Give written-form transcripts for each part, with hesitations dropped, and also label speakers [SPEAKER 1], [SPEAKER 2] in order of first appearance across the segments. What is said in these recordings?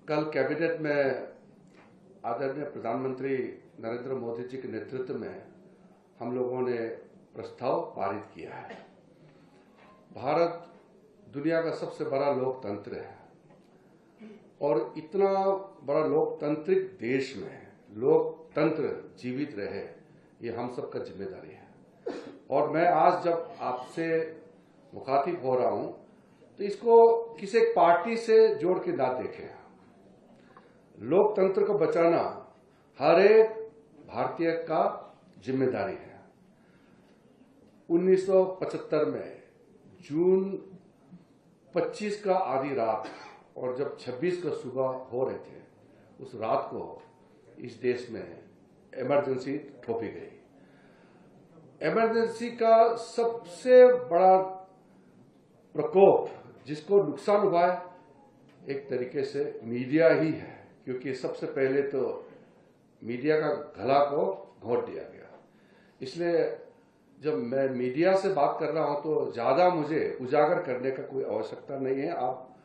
[SPEAKER 1] कल कैबिनेट में आदरणीय प्रधानमंत्री नरेंद्र मोदी जी के नेतृत्व में हम लोगों ने प्रस्ताव पारित किया है। भारत दुनिया का सबसे बड़ा लोकतंत्र है और इतना बड़ा लोकतांत्रिक देश में लोकतंत्र जीवित रहे, ये हम सबका जिम्मेदारी है। और मैं आज जब आपसे मुखातिब हो रहा हूं तो इसको किसी एक पार्टी से जोड़ के ना देखें। लोकतंत्र को बचाना हर एक भारतीय का जिम्मेदारी है। 1975 में जून 25 का आधी रात और जब 26 का सुबह हो रहे थे, उस रात को इस देश में इमरजेंसी थोपी गई। इमरजेंसी का सबसे बड़ा प्रकोप जिसको नुकसान हुआ है, एक तरीके से मीडिया ही है, क्योंकि सबसे पहले तो मीडिया का गला को घोंट दिया गया। इसलिए जब मैं मीडिया से बात कर रहा हूं तो ज्यादा मुझे उजागर करने का कोई आवश्यकता नहीं है, आप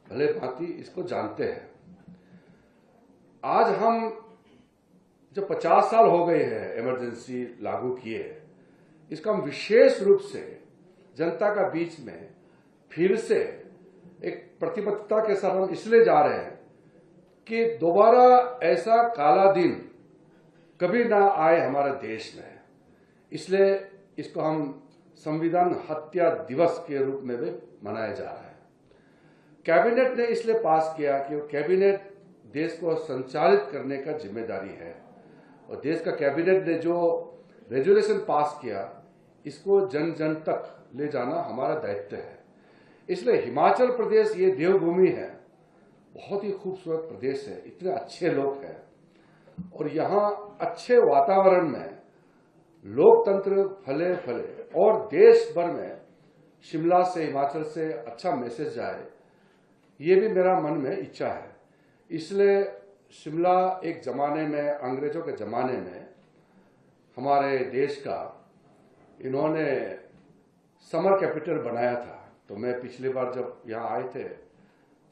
[SPEAKER 1] भले भांति इसको जानते हैं। आज हम जब 50 साल हो गए हैं इमरजेंसी लागू किए, इसका हम विशेष रूप से जनता का बीच में फिर से एक प्रतिबद्धता के साथ हम इसलिए जा रहे हैं कि दोबारा ऐसा काला दिन कभी ना आए हमारे देश में। इसलिए इसको हम संविधान हत्या दिवस के रूप में भी मनाया जा रहा है। कैबिनेट ने इसलिए पास किया कि कैबिनेट देश को संचालित करने का जिम्मेदारी है और देश का कैबिनेट ने जो रेजोल्यूशन पास किया, इसको जन जन तक ले जाना हमारा दायित्व है। इसलिए हिमाचल प्रदेश ये देवभूमि है, बहुत ही खूबसूरत प्रदेश है, इतने अच्छे लोग हैं और यहाँ अच्छे वातावरण में लोकतंत्र फले फले और देश भर में शिमला से, हिमाचल से अच्छा मैसेज जाए, ये भी मेरा मन में इच्छा है। इसलिए शिमला एक जमाने में, अंग्रेजों के जमाने में हमारे देश का इन्होंने समर कैपिटल बनाया था। तो मैं पिछली बार जब यहाँ आए थे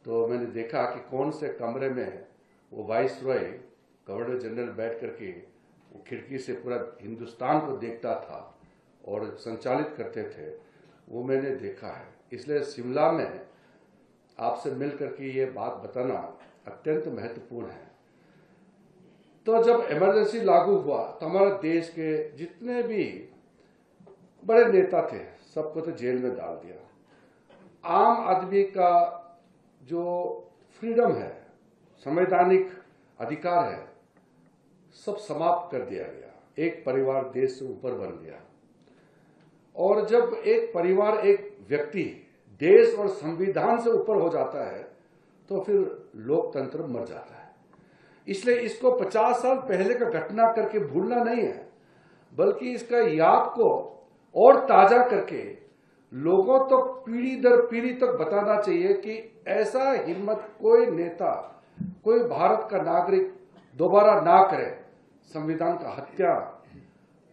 [SPEAKER 1] तो मैंने देखा कि कौन से कमरे में वो वाइस रॉय गवर्नर जनरल बैठ करके वो खिड़की से पूरा हिंदुस्तान को देखता था और संचालित करते थे, वो मैंने देखा है। इसलिए शिमला में आपसे मिल करके ये बात बताना अत्यंत महत्वपूर्ण है। तो जब इमरजेंसी लागू हुआ तो हमारे देश के जितने भी बड़े नेता थे, सबको तो जेल में डाल दिया। आम आदमी का जो फ्रीडम है, संवैधानिक अधिकार है, सब समाप्त कर दिया गया। एक परिवार देश से ऊपर बन गया और जब एक परिवार, एक व्यक्ति देश और संविधान से ऊपर हो जाता है तो फिर लोकतंत्र मर जाता है। इसलिए इसको 50 साल पहले का घटना करके भूलना नहीं है, बल्कि इसका याद को और ताजा करके लोगों तक, तो पीढ़ी दर पीढ़ी तक बताना चाहिए कि ऐसा हिम्मत कोई नेता, कोई भारत का नागरिक दोबारा ना करे। संविधान का हत्या,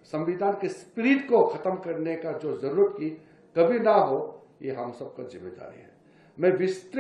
[SPEAKER 1] संविधान के स्पिरिट को खत्म करने का जो जरूरत की कभी ना हो, ये हम सबका जिम्मेदारी है। मैं विस्तृत